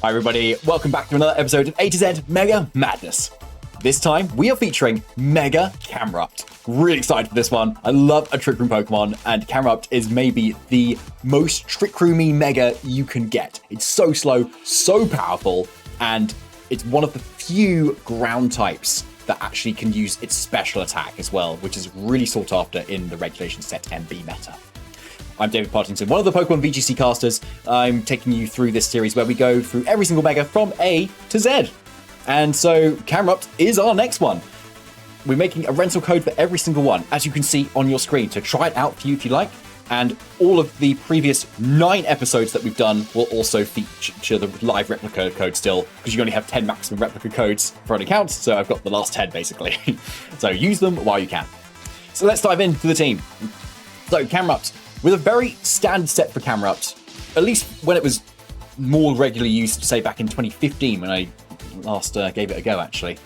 Hi everybody, welcome back to another episode of A to Z Mega Madness. This time, we are featuring Mega Camerupt. Really excited for this one. I love a Trick Room Pokemon, and Camerupt is maybe the most Trick Roomy Mega you can get. It's so slow, so powerful, and it's one of the few ground types that actually can use its special attack as well, which is really sought after in the Regulation Set MB meta. I'm David Partington, one of the Pokemon VGC casters. I'm taking you through this series where we go through every single Mega from A to Z. And so Camerupt is our next one. We're making a rental code for every single one, as you can see on your screen. So try it out for you if you like. And all of the previous 9 episodes that we've done will also feature the live replica code still, because you only have 10 maximum replica codes for an account. So I've got the last 10 basically. So use them while you can. So let's dive into the team. So Camerupt, with a very standard set for Camerupt, at least when it was more regularly used, say back in 2015 when I last gave it a go, actually.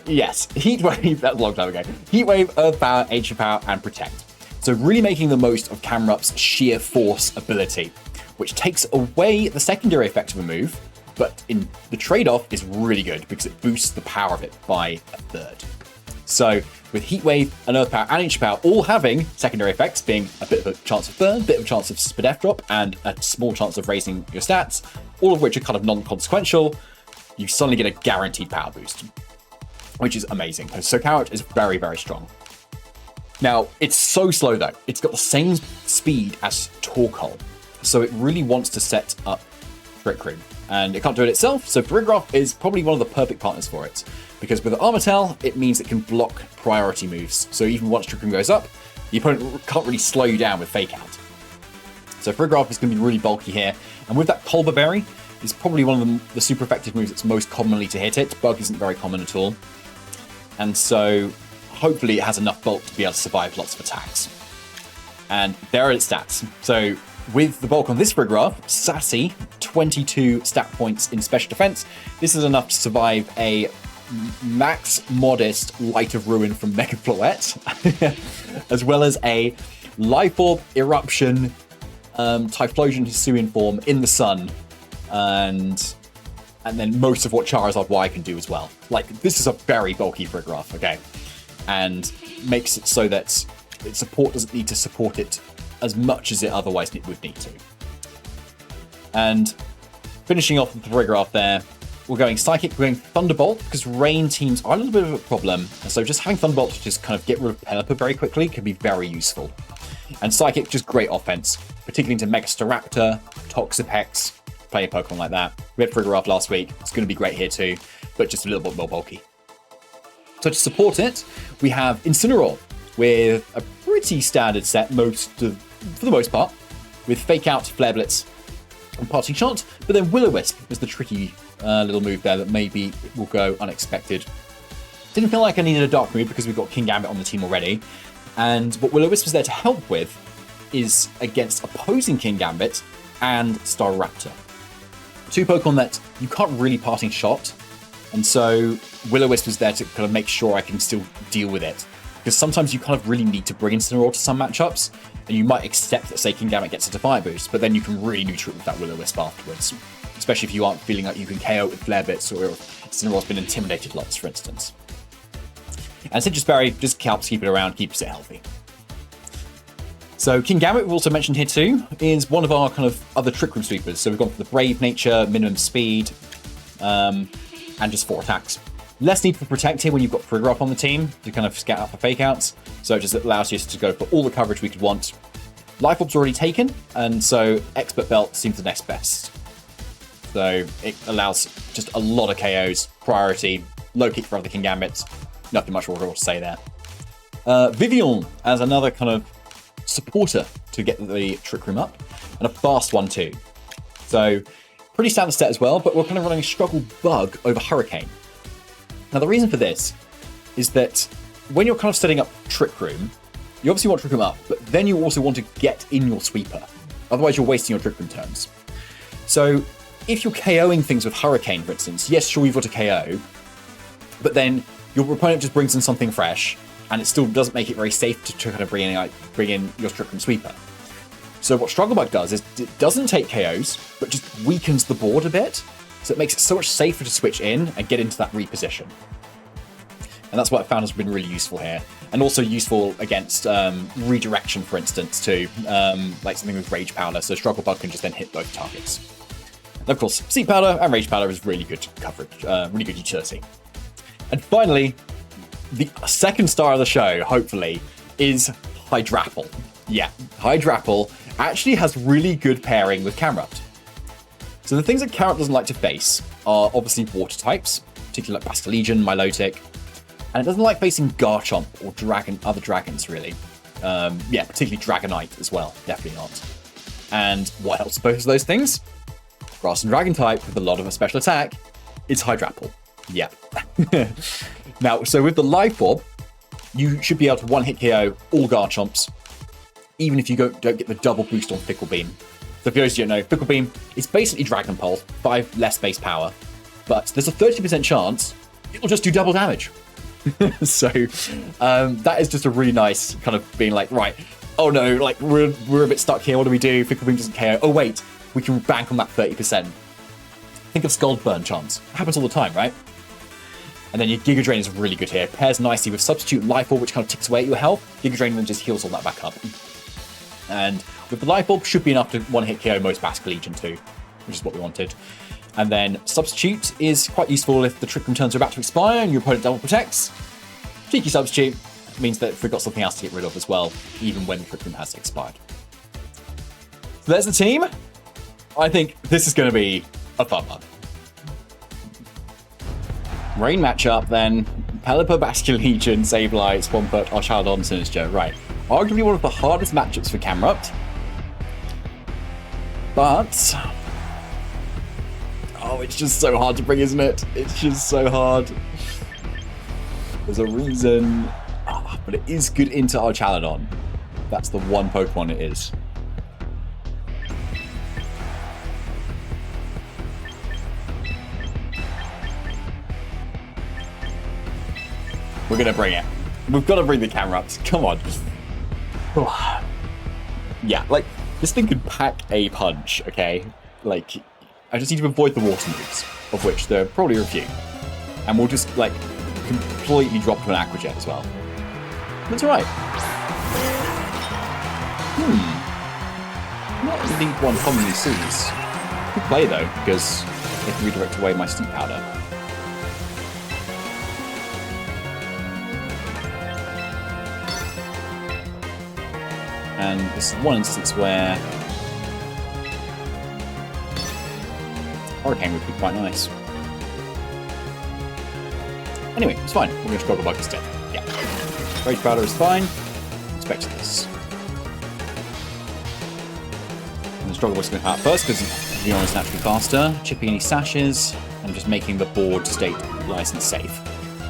Yes, Heat Wave, that was a long time ago. Heat Wave, Earth Power, Ancient Power, and Protect. So really making the most of Camrupt's sheer force ability, which takes away the secondary effect of a move, but in the trade-off is really good because it boosts the power of it by a third. So with Heat Wave and Earth Power and Ancient Power all having secondary effects, being a bit of a chance of burn, a bit of a chance of Spadef drop, and a small chance of raising your stats, all of which are kind of non-consequential, you suddenly get a guaranteed power boost, which is amazing. So Camerupt is very, very strong. Now, it's so slow though. It's got the same speed as Torkoal, so it really wants to set up Trick Room. And it can't do it itself, so Farigiraf is probably one of the perfect partners for it. Because with Armatel, it means it can block priority moves. So even once Trick Room goes up, the opponent can't really slow you down with Fake Out. So Farigiraf is going to be really bulky here. And with that Pulver Berry, it's probably one of the super effective moves that's most commonly to hit it. Bug isn't very common at all. And so hopefully it has enough bulk to be able to survive lots of attacks. And there are its stats. So with the bulk on this Farigiraf, Sassy, 22 stat points in special defense. This is enough to survive a max modest Light of Ruin from Mega Floette, as well as a Life Orb, Eruption, Typhlosion Hisuian form in the sun, and then most of what Charizard Y can do as well. Like, this is a very bulky Farigiraf, okay? And makes it so that its support doesn't need to support it as much as it otherwise would need to. And finishing off with the Farigiraf there, we're going Psychic, we're going Thunderbolt, because Rain teams are a little bit of a problem. And so just having Thunderbolt to just kind of get rid of Pelipper very quickly can be very useful. And Psychic, just great offense, particularly into Mega Staraptor, Toxapex, play a Pokemon like that. We had Farigiraf last week, it's going to be great here too, but just a little bit more bulky. So to support it, we have Incineroar, with a pretty standard set for the most part, with Fake Out, Flare Blitz, and Parting Shot, but then Will-O-Wisp is the tricky little move there that maybe will go unexpected. Didn't feel like I needed a dark move because we've got Kingambit on the team already, and what Will-O-Wisp is there to help with is against opposing Kingambit and Staraptor. 2 Pokemon that you can't really Parting Shot, and so Will-O-Wisp is there to kind of make sure I can still deal with it. Because sometimes you kind of really need to bring Incineroar to some matchups, and you might accept that, say, Kingambit gets a Defy boost, but then you can really neutral it with that Will-O-Wisp afterwards. Especially if you aren't feeling like you can KO it with Flare Blitz, or if Incineroar's been intimidated lots, for instance. And Citrus Berry just helps keep it around, keeps it healthy. So Kingambit, we've also mentioned here too, is one of our kind of other Trick Room sweepers. So we've gone for the Brave nature, minimum speed, and just 4 attacks. Less need for Protect here when you've got Farigiraf on the team to kind of scout out for Fake Outs. So it just allows you to go for all the coverage we could want. Life Orb's already taken, and so Expert Belt seems the next best. So it allows just a lot of KOs, priority, low kick for other Kingambits. Nothing much more to say there. Vivian as another kind of supporter to get the Trick Room up, and a fast one too. So pretty standard set as well, but we're kind of running Struggle Bug over Hurricane. Now the reason for this is that when you're kind of setting up Trick Room, you obviously want Trick Room up, but then you also want to get in your sweeper. Otherwise you're wasting your Trick Room turns. So if you're KOing things with Hurricane, for instance, yes, sure, you've got a KO, but then your opponent just brings in something fresh, and it still doesn't make it very safe to kind of bring in your Trick Room sweeper. So what Struggle Bug does is it doesn't take KOs, but just weakens the board a bit. So it makes it so much safer to switch in and get into that reposition. And that's what I found has been really useful here. And also useful against redirection, for instance, too. Like something with Rage Powder, so Struggle Bug can just then hit both targets. And of course, Seed Powder and Rage Powder is really good coverage, really good utility. And finally, the second star of the show, hopefully, is Hydrapple. Yeah, Hydrapple actually has really good pairing with Camerupt. So the things that Camerupt doesn't like to face are obviously water types, particularly like Basculegion, Milotic, and it doesn't like facing Garchomp or other dragons, really. Yeah, particularly Dragonite as well, definitely not. And what helps both of those things? Grass and Dragon type with a lot of a special attack is Hydrapple. Yeah. Now, so with the Life Orb, you should be able to one-hit KO all Garchomps, even if you don't get the double boost on Fickle Beam. So for those who don't know, Fickle Beam is basically Dragon Pulse, 5 less base power, but there's a 30% chance it'll just do double damage. So that is just a really nice kind of being like, right, oh no, like we're a bit stuck here, what do we do? Fickle Beam doesn't KO. Oh wait, we can bank on that 30%. Think of Scald Burn chance. It happens all the time, right? And then your Giga Drain is really good here. Pairs nicely with Substitute Life Orb, which kind of ticks away at your health. Giga Drain then just heals all that back up. And with the Life Orb, should be enough to one-hit KO most Basculegion too, which is what we wanted. And then Substitute is quite useful if the Trick Room turns are about to expire and your opponent double protects. Cheeky Substitute means that we've got something else to get rid of as well, even when the Trick Room has expired. So there's the team. I think this is going to be a fun one. Rain matchup then. Pelipper, Basculegion, Sableye, Swampert, Archaladon, Sinistcha. Right. Arguably one of the hardest matchups for Camerupt. But oh, it's just so hard to bring, isn't it? It's just so hard. There's a reason. But it is good into Archaladon. That's the one Pokemon it is. We're going to bring it. We've got to bring the Camerupt. Come on. Yeah, like, this thing could pack a punch, okay? Like, I just need to avoid the water moves, of which there are probably a few. And we'll just, like, completely drop to an Aqua Jet as well. That's alright. Not indeed one commonly sees. Good play, though, because it can redirect away my Steep Powder. And this is one instance where Hurricane would be quite nice. Anyway, it's fine. We're going to Struggle Bug instead. Yeah. Rage Powder is fine. Expected this. And the Struggle Bug's going to come out first because Leon is naturally faster. Chipping any sashes and just making the board state nice and safe.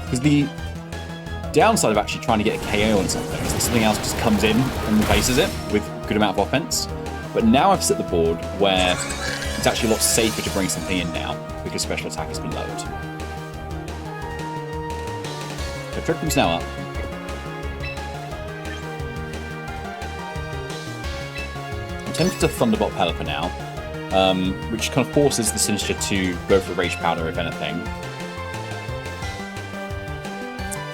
Because the downside of actually trying to get a KO on something is that something else just comes in and replaces it with a good amount of offense. But now I've set the board where it's actually a lot safer to bring something in now because special attack has been lowered. So Trick Room's now up. I'm tempted to Thunderbolt Pelipper now, which kind of forces the Sinistcha to go for Rage Powder if anything.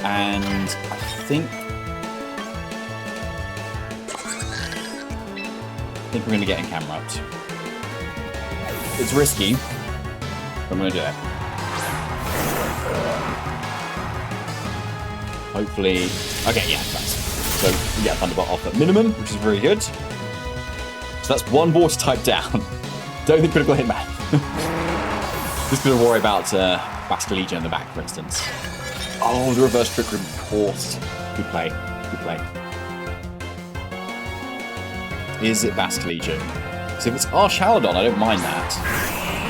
And I think we're going to get in Camerupt. It's risky, but I'm going to do it. Hopefully... Okay, yeah, nice. So we get Thunderbolt off at minimum, which is very good. So that's one water type down. Don't think critical hit, man. Just going to worry about Basculegion in the back, for instance. Oh, the reverse Trick Room, of course. Good play. Good play. Is it Basculegion? So if it's Archaladon, I don't mind that.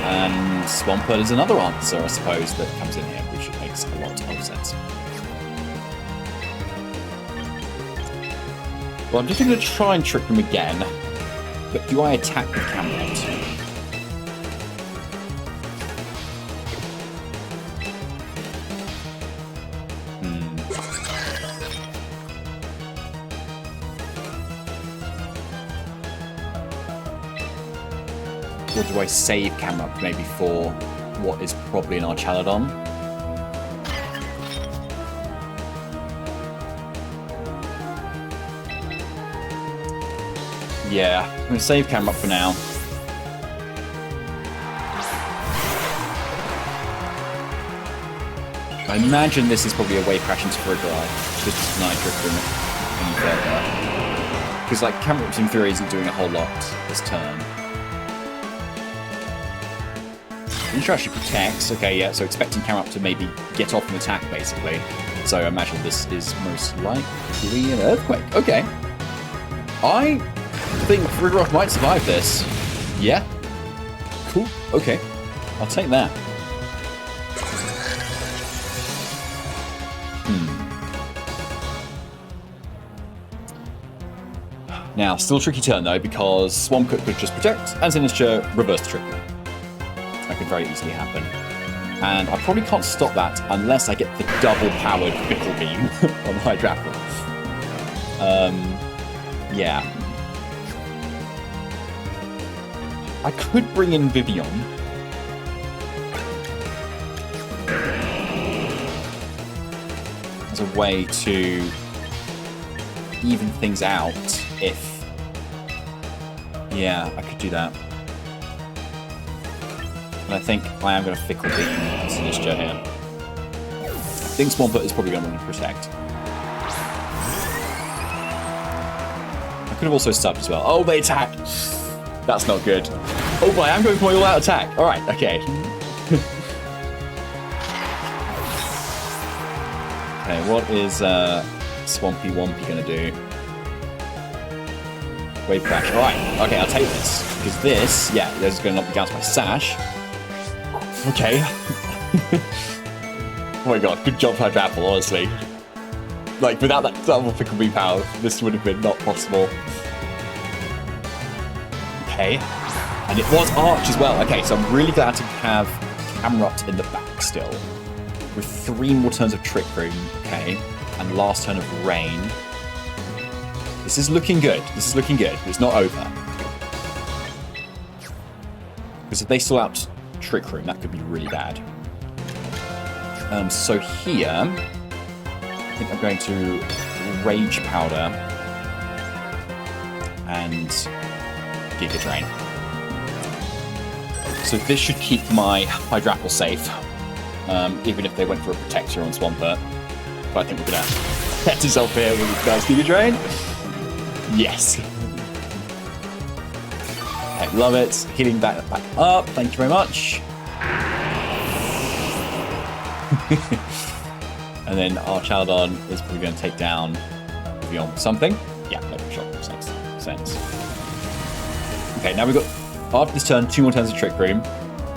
And Swampert is another answer, I suppose, that comes in here, which makes a lot of sense. Well, I'm just going to try and Trick Room again. But do I attack with Camerupt? Or do I save Camerupt maybe for what is probably an Archaludon? Yeah, I'm going to save Camerupt for now. I imagine this is probably a wave crash into Frigorite, just to deny Trick Room any further. Because, like, Camerupt in theory isn't doing a whole lot this turn. Nature actually protects. Okay, yeah, so expecting Camerupt to maybe get off an attack, basically. So I imagine this is most likely an Earthquake. Okay. I think Frigorite might survive this. Yeah. Cool. Okay. I'll take that. Now, still a tricky turn, though, because Swampert could just protect, and Sinister reverse the trick. That could very easily happen. And I probably can't stop that unless I get the double-powered Fickle Beam on Hydrapple. Yeah. I could bring in Vivian. As a way to even things out if... Yeah, I could do that. And I think I am going to Fickle Beam Sinister here. I think Swampert is probably going to want to protect. I could have also subbed as well. Oh, they attack! That's not good. Oh boy, I'm going for my all-out attack. Alright, okay. Okay, what is Swampy Wompy going to do? Wave Crash. Alright, okay, I'll take this. Because this, yeah, this is going to knock me down to my Sash. Okay. Oh my god, good job Hydrapple, honestly. Like, without that double Fickle Beam power, this would have been not possible. Okay. And it was Arch as well. Okay, so I'm really glad to have Camerupt in the back still. With 3 more turns of Trick Room, okay, and last turn of Rain. This is looking good. This is looking good, but it's not over. Because if they still out Trick Room, that could be really bad. So here, I think I'm going to Rage Powder and Giga Drain. So this should keep my Hydrapple safe, even if they went for a Protector on Swampert. But I think we're going to protect himself here with this guy's Giga Drain. Yes! Okay, love it. Healing that back up. Thank you very much. And then Archaludon is probably going to take down beyond something. Yeah, no, sure, makes sense. Okay, now we've got, after this turn, 2 more turns of Trick Room.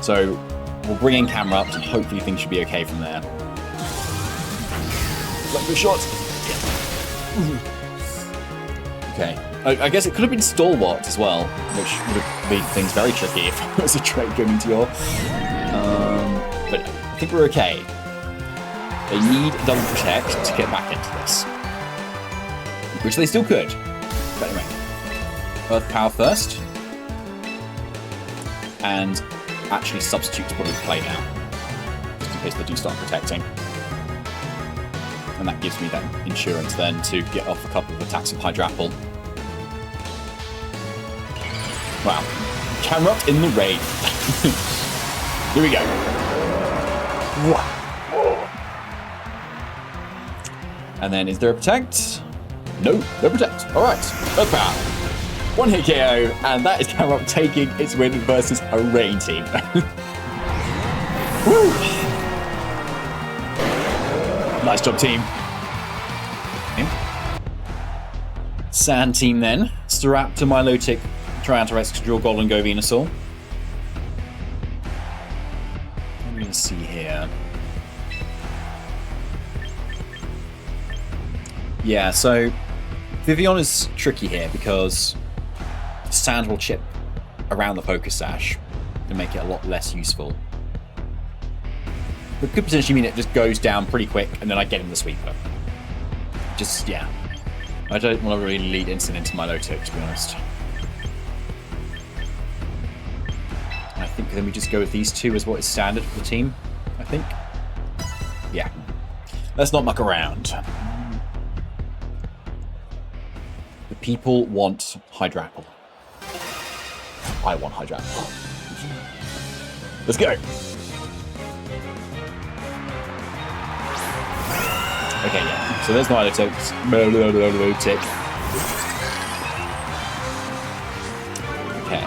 So we'll bring in Camerupt and hopefully things should be okay from there. Like the shot. Okay. I guess it could have been Stalwart as well, which would have made things very tricky if it was a trait going into your... but I think we're okay. They need a double protect to get back into this. Which they still could. But anyway. Earth Power first. And actually Substitute's probably play now. Just in case they do start protecting. And that gives me that insurance then to get off a couple of attacks of Hydrapple. Wow. Camerupt in the rain. Here we go. Wow. And then is there a protect? No, no protect. Alright. Earth Power. 1 hit KO, and that is Camerupt taking its win versus a rain team. Woo! Nice job, team. Okay. Sand team then. Staraptor, Milotic, Tyrannosaurus, Draw, Golden Go, Venusaur. Let me see here. Yeah, so Vivian is tricky here because Sand will chip around the Focus Sash and make it a lot less useful. It could potentially mean it just goes down pretty quick and then I get in the Sweeper. Just, yeah. I don't want to really lead Instant into Milotic, to be honest. think then we just go with these two as what is standard for the team, I think. Yeah. Let's not muck around. The people want Hydrapple. I want Hydrapple. Let's go. Okay, yeah. So there's my Milotic. Okay.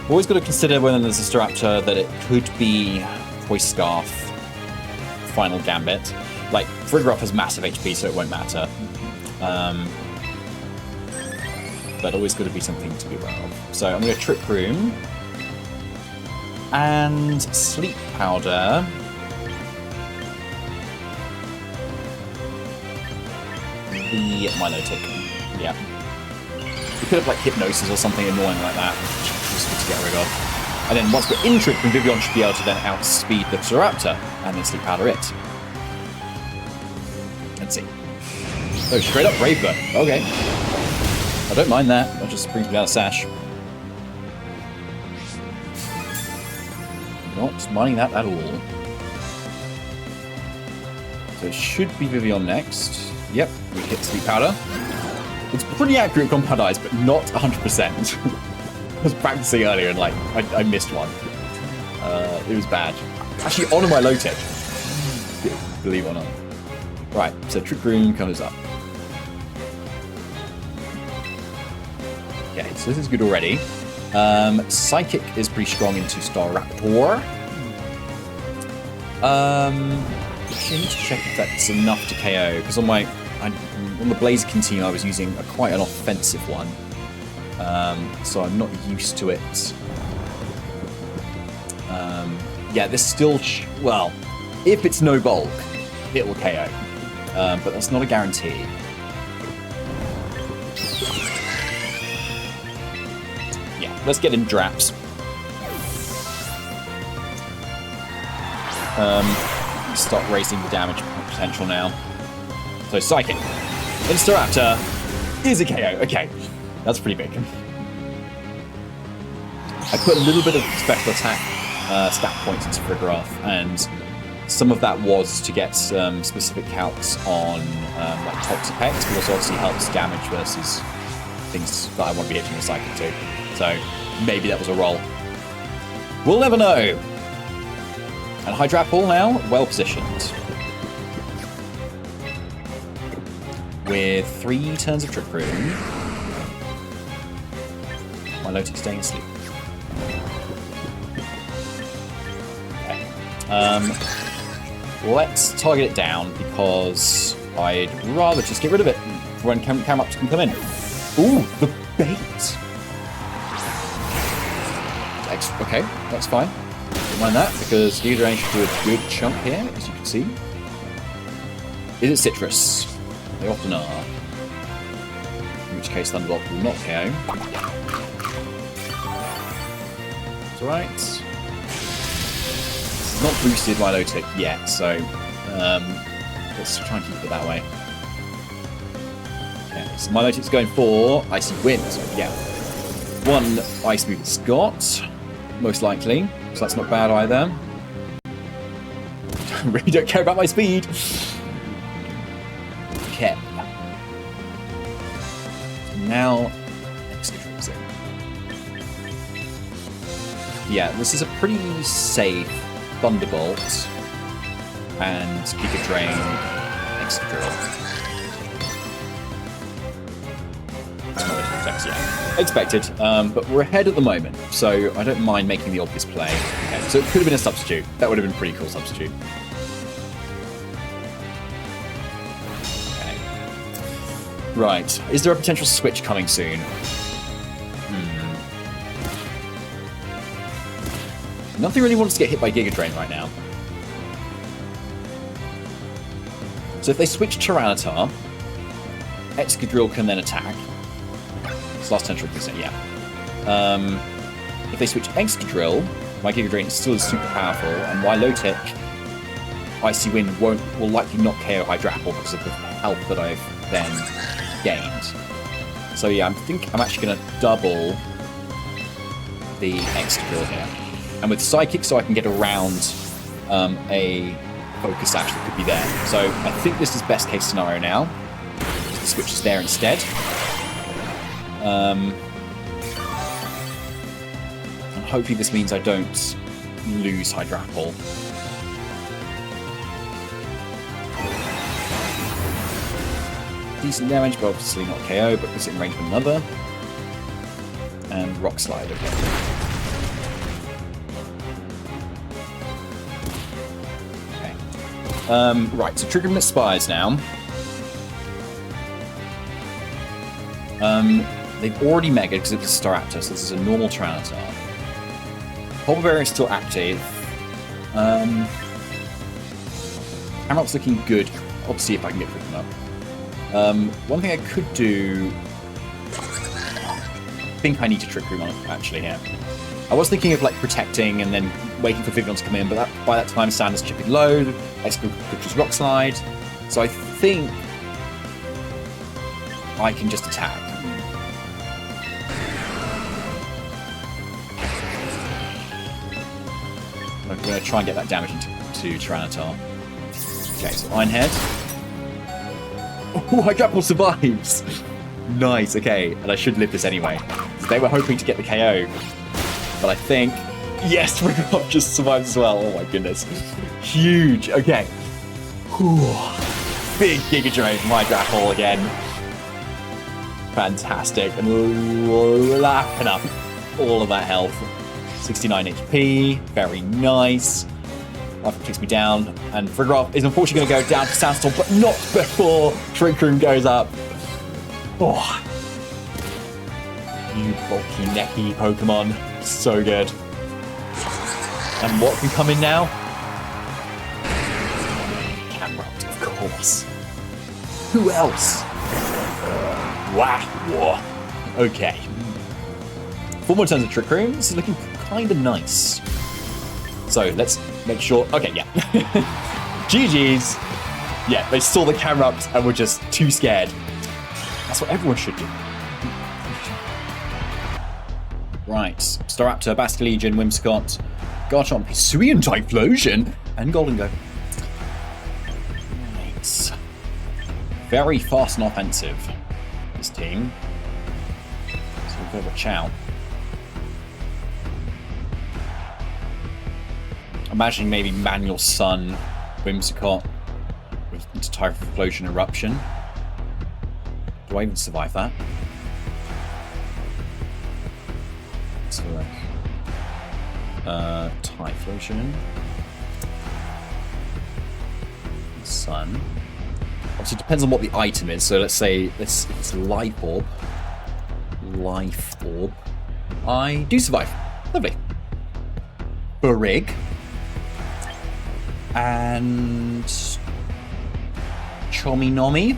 Always got to consider when there's a Staraptor that it could be Voice Scarf, Final Gambit. Like, Hydrapple has massive HP, so it won't matter. But always got to be something to be aware of. So I'm going to Trick Room and Sleep Powder. The Milotic. Yeah. We could have like Hypnosis or something annoying like that, which is good to get rid of. And then once we're in Trick Room, Vivian should be able to then outspeed the Staraptor and then Sleep Powder it. Let's see. Oh, straight up Brave Bird. Okay. I don't mind that. That just brings me down a sash. Not minding that at all. So it should be Vivian next. Yep, we hit Sleep Powder. It's pretty accurate Compound Eyes, but not 100%. I was practicing earlier and like, I missed one. It was bad. Actually, on my Milotic. Believe it or not. Right, so Trick Room comes up. Okay, so this is good already. Psychic is pretty strong into Staraptor. I need to check if that's enough to KO, because on the Blaziken team I was using quite an offensive one. So I'm not used to it. Yeah, there's still... well, if it's no bulk, it will KO. But that's not a guarantee. Yeah, let's get in Draps. Start raising the damage potential now. So Psychic. Staraptor is a KO. Okay, that's pretty big. I put a little bit of special attack stat points into Frigoroth, and some of that was to get specific calcs on like Toxic Hex, but also obviously helps damage versus things that I want to be hitting with Psychic too. So maybe that was a roll. We'll never know. And Hydrapple now, well positioned. With 3 turns of Trick Room. Milotic staying asleep. Okay. Let's target it down because I'd rather just get rid of it when Camerupt can come in. Ooh, the bait! Okay, that's fine. Don't mind that, because Giga Drain should do a good chunk here, as you can see. Is it Citrus? They often are. In which case Thunderbolt will not KO. That's alright. It's not boosted Milotic yet, so let's try and keep it that way. Okay, so Milotic's going for Icy Wind. Yeah. 1 Ice move it's got, most likely. So that's not bad either. I really don't care about my speed. Okay. Now, Excadrill's in. Yeah, this is a pretty safe Thunderbolt and Giga Drain Excadrill. Yeah, expected, but we're ahead at the moment, so I don't mind making the obvious play. Okay, so it could have been a substitute. That would have been a pretty cool substitute. Okay. Right, is there a potential switch coming soon? Nothing really wants to get hit by Giga Drain right now. So if they switch Tyranitar, Excadrill can then attack. Last turn Trick Room, yeah. If they switch Excadrill, my Giga Drain still is super powerful, and Milotic, Icy Wind will likely not KO Hydrapple because of the health that I've then gained. So yeah, I think I'm actually going to double the Extra here. And with Psychic, so I can get around a Focus Sash that could be there. So I think this is best case scenario now. The switch is there instead. And hopefully this means I don't lose Hydrapple. Decent damage, but obviously not KO, but puts it in range of another. And Rock Slide again. Okay. Right, so Triggering Aspires now. They've already Mega because it's a Staraptor, so this is a normal Tyranitar. Polar Bear is still active. Camerupt's looking good. I'll see if I can get Trick up. One thing I could do... I think I need to Trick Room on it, actually, here. I was thinking of, like, protecting and then waiting for Vivian to come in, but by that time, Sanders chipping low, Executor's Rock Slide. So I think I can just attack. I'm going to try and get that damage into Tyranitar. Okay, so Ironhead. Oh, Hydrapple survives! Nice, okay. And I should live this anyway. So they were hoping to get the KO. But I think... Yes, Hydrapple just survives as well. Oh my goodness. Huge. Okay. Whew. Big Giga Drain from Hydrapple again. Fantastic. And lapping up all of that health. 69 HP. Very nice. After it takes me down, and Frigoroth is unfortunately going to go down to Sandstorm, but not before Trick Room goes up. Oh, you bulky, necky Pokemon, so good. And what can come in now? Camerupt, of course. Who else? Wow. Okay. 4 more turns of Trick Room. This is looking kind of nice. So let's make sure. Okay, yeah. GG's. Yeah, they saw the Camerupt and were just too scared. That's what everyone should do. Right. Staraptor, Basket Legion, Whimsicott, Garchomp, Hisuian Typhlosion, and Golden Go. Right. Very fast and offensive, this team. So we'll go with Chow. Imagining maybe Manual Sun, Whimsicott, with Typhlosion Eruption. Do I even survive that? So Typhlosion. Sun. Obviously, it depends on what the item is. So let's say it's Life Orb. Life Orb. I do survive. Lovely. Barig. And Chomi Nomi?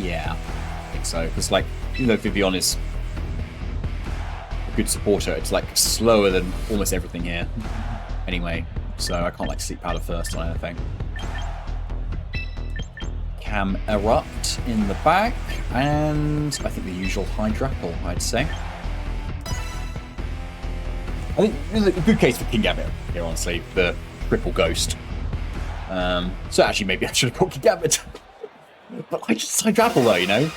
Yeah, I think so. Because, like, even though Vivian is a good supporter, it's, like, slower than almost everything here. Anyway, so I can't, like, Sleep Powder first on anything. Camerupt in the back, and I think the usual Hydrapple, I'd say. I think there's a good case for King Gambit here, honestly. The Triple Ghost. So actually, maybe I should have brought King Gambit. But I just Hydrapple though, you know?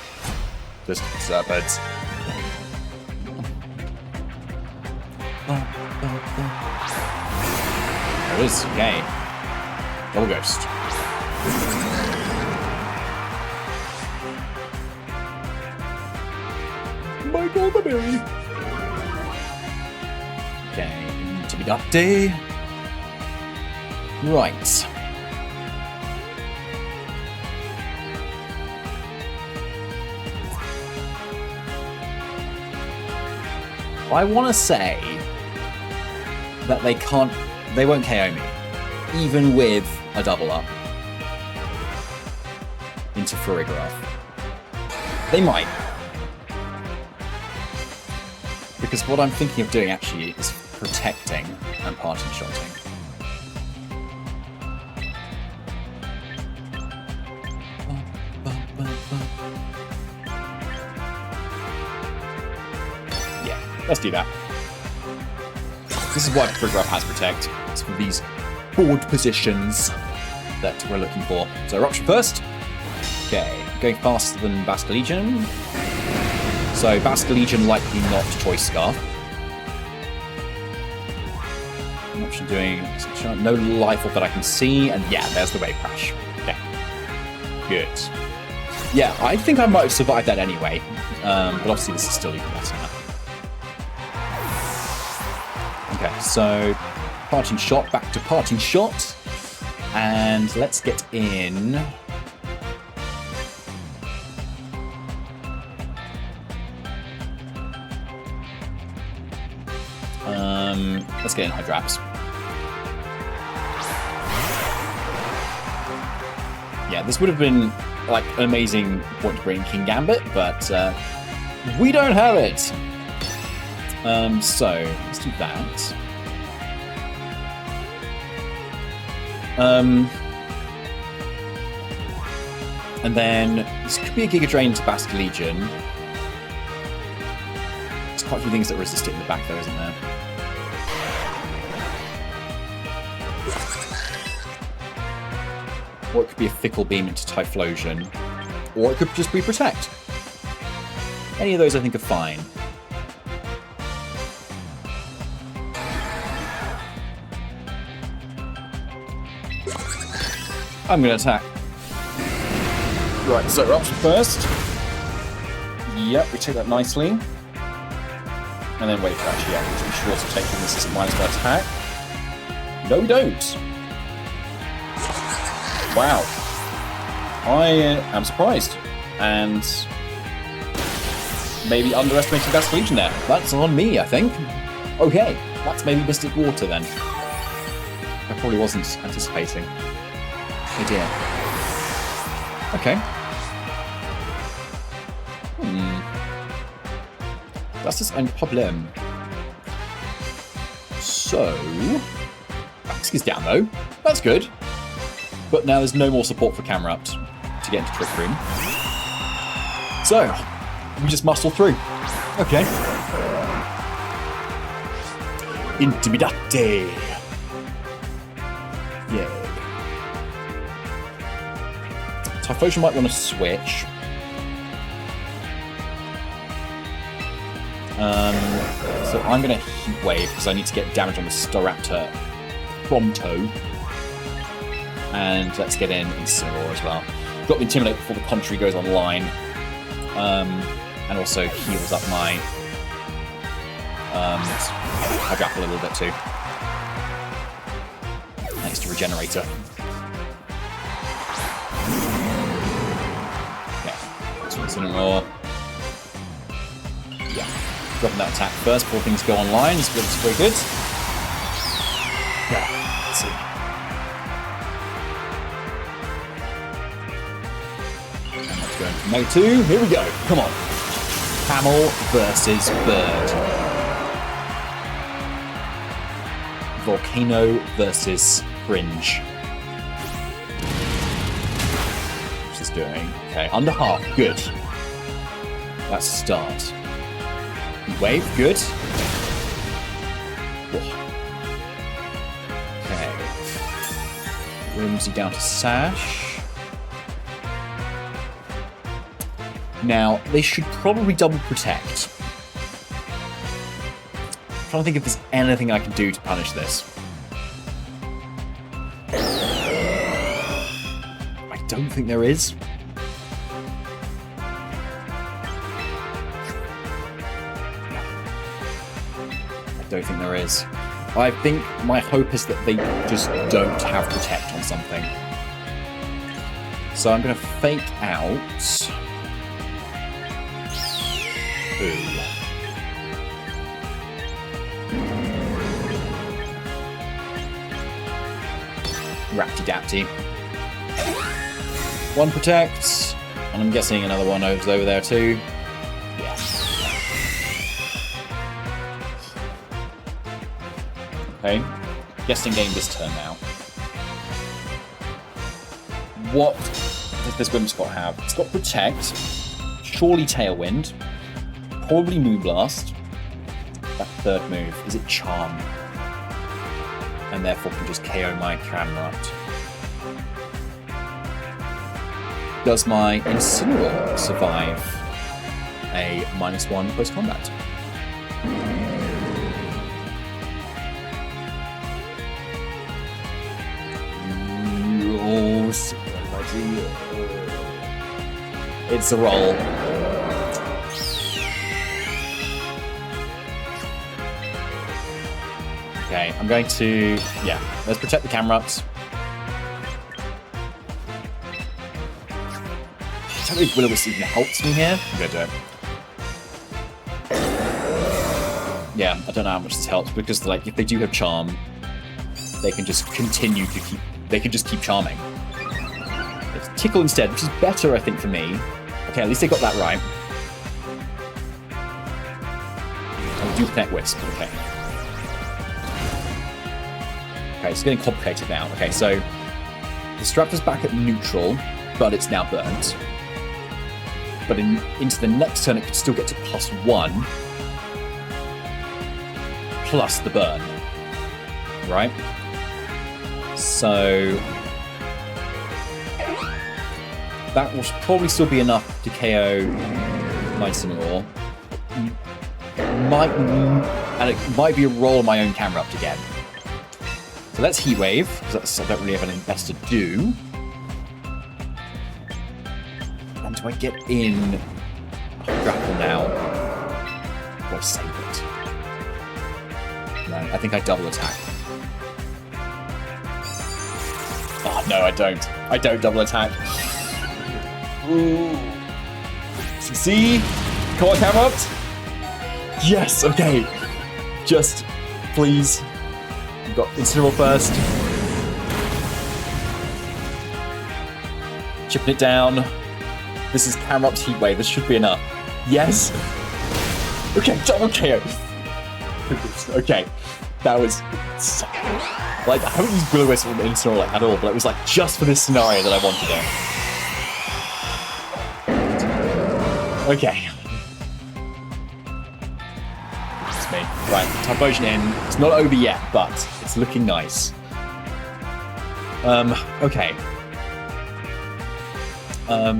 Just birds. There it is, okay. Double Ghost. My God, the berry. Okay, Intimidate. Right. I want to say that they won't KO me, even with a double up into Frigoroth. They might. Because what I'm thinking of doing actually is protecting and parting shotting. Yeah, let's do that. This is why Trigger Up has Protect. It's for these board positions that we're looking for. So Eruption first. Okay, going faster than Basculegion. So Basculegion likely not Choice Scarf. Eruption doing no life off that I can see, and yeah, there's the Wave Crash. Okay, good. Yeah, I think I might have survived that anyway, but obviously this is still even better now. Okay, so Parting Shot, back to Parting Shot, and let's get in. Let's get in Hydrapple. Yeah, this would have been like an amazing point to bring King Gambit, but we don't have it. So let's do that. And then this could be a Giga Drain to Basculegion. There's quite a few things that resist it in the back though, isn't there? Or it could be a Fickle Beam into Typhlosion. Or it could just be Protect. Any of those I think are fine. I'm going to attack. Right, so Eruption first. Yep, we take that nicely. And then Wave Crash, yeah, which we should also take from this as a -1 attack. No, we don't. Wow. I am surprised. And maybe underestimating Basculegion there. That's on me, I think. Okay, that's maybe Mystic Water then. I probably wasn't anticipating. Oh dear. Okay. Das ist ein Problem. So, Max is down though. That's good. But now there's no more support for Camerupt to get into Trick Room. So, we just muscle through. Okay. Intimidate. Yeah. Typhlosion might want to switch. So I'm going to Heat Wave because I need to get damage on the Staraptor pronto. And let's get in Incineroar as well. Got the Intimidate before the Contrary goes online. And also heals up my Hydrapple a little bit too. Thanks to Regenerator. Okay, so Incineroar. Yeah, dropping that attack first before things go online is very good. Yeah, let's see. Going to Mega 2, here we go, come on. Camel versus Bird. Volcano versus Fringe. What's this doing? Okay, under half, good. That's a start. Wave, good. Okay. Whimsy down to Sash. Now, they should probably double Protect. I'm trying to think if there's anything I can do to punish this. I don't think there is. I don't think there is. I think my hope is that they just don't have Protect on something. So I'm going to fake out... Ooh. Rapty-dapty. One protects, and I'm guessing another one is over there too. Yes. Okay. Guessing game this turn now. What does this Whimsicott have? It's got Protect, surely Tailwind, probably Moonblast. That third move, is it Charm? and therefore can just KO my Camerupt. Does my Incineroar survive a -1 post-combat? It's a roll. Okay, I'm going to... Yeah, let's protect the Camerupt. I don't know if Will-O-Wisp even helps me here. I'm going to do it. Yeah, I don't know how much this helps, because like if they do have Charm, they can just continue to keep... They can just keep charming. Let's Tickle instead, which is better, I think, for me. Okay, at least they got that right. I'll do Connect Wisp. Okay. Okay, it's getting complicated now. Okay, so the Straptor's back at neutral, but it's now burnt. But into the next turn, it could still get to +1, plus the burn. Right? So that will probably still be enough to KO my Incineroar. And it might be a roll on my own Camerupt again. So let's Heat Wave, because I don't really have anything best to do. And do I get in Hydrapple now? Or save it? No, I think I double attack. Oh, no, I don't. I don't double attack. Ooh. See? Come on, Camerupt. Yes, okay. Just, please. We've got Incineroar first. Chipping it down. This is Camrupt's Heat Wave. This should be enough. Yes. Okay, double KO. Okay. That was... Like, I haven't used Will-O-Wisp from Incineroar like, at all, but it was like just for this scenario that I wanted it. Okay. It's me. Right, Typhlosion in. It's not over yet, but it's looking nice. Okay. I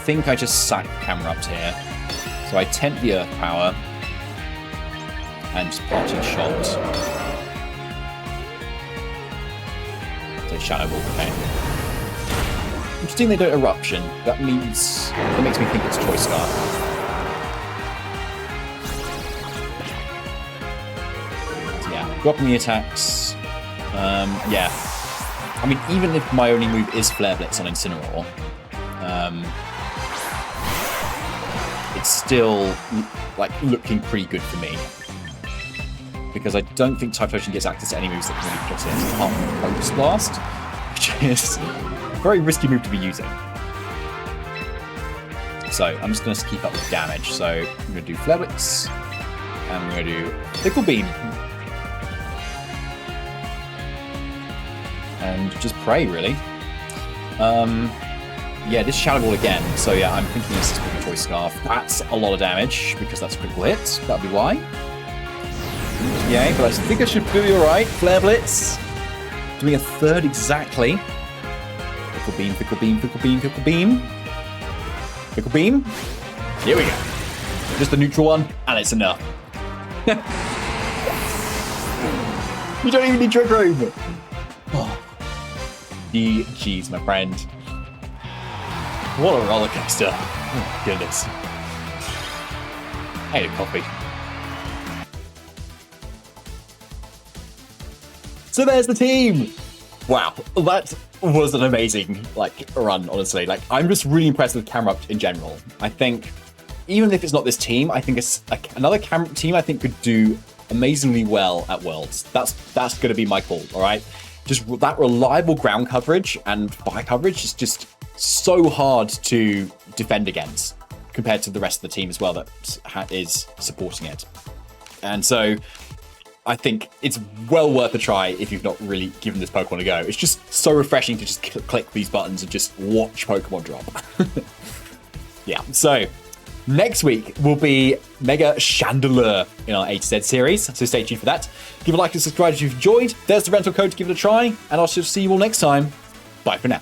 think I just sack Camerupt here. So I tempt the Earth Power. And just parting shot. So Shadow Ball, okay. Interesting they don't Eruption. That means... That makes me think it's Choice Scarf. So yeah, dropping the attacks. Yeah. I mean, even if my only move is Flare Blitz on Incineroar, it's still, like, looking pretty good for me. Because I don't think Typhlosion gets access to any moves that can really cross it, apart from Focus Blast, which is a very risky move to be using. So I'm just going to keep up with damage. So I'm going to do Flare Blitz, and we're going to do Fickle Beam. And just pray, really. Yeah, this Shadow Ball again. So yeah, I'm thinking this is probably Choice Scarf. That's a lot of damage, because that's a critical hit. That'll be why. Yeah, but I think I should be alright. Flare Blitz. Doing a third exactly. Fickle Beam, Fickle Beam, Fickle Beam, Fickle Beam. Fickle Beam. Here we go. Just a neutral one, and it's enough. You don't even need Trick Room. Oh. GG's, my friend. What a roller coaster. Oh, goodness. I need a coffee. So there's the team! Wow, that was an amazing, like, run, honestly. Like, I'm just really impressed with Camerupt in general. I think, even if it's not this team, I think another Camerupt team, I think, could do amazingly well at Worlds. That's going to be my call, all right? Just that reliable ground coverage and fire coverage is just so hard to defend against compared to the rest of the team as well that is supporting it. And so I think it's well worth a try if you've not really given this Pokemon a go. It's just so refreshing to just click these buttons and just watch Pokemon drop. Yeah, so Next week will be Mega Chandelure in our A to Z series, so stay tuned for that. Give a like and subscribe if you've enjoyed. There's the rental code to give it a try, and I shall see you all next time. Bye for now.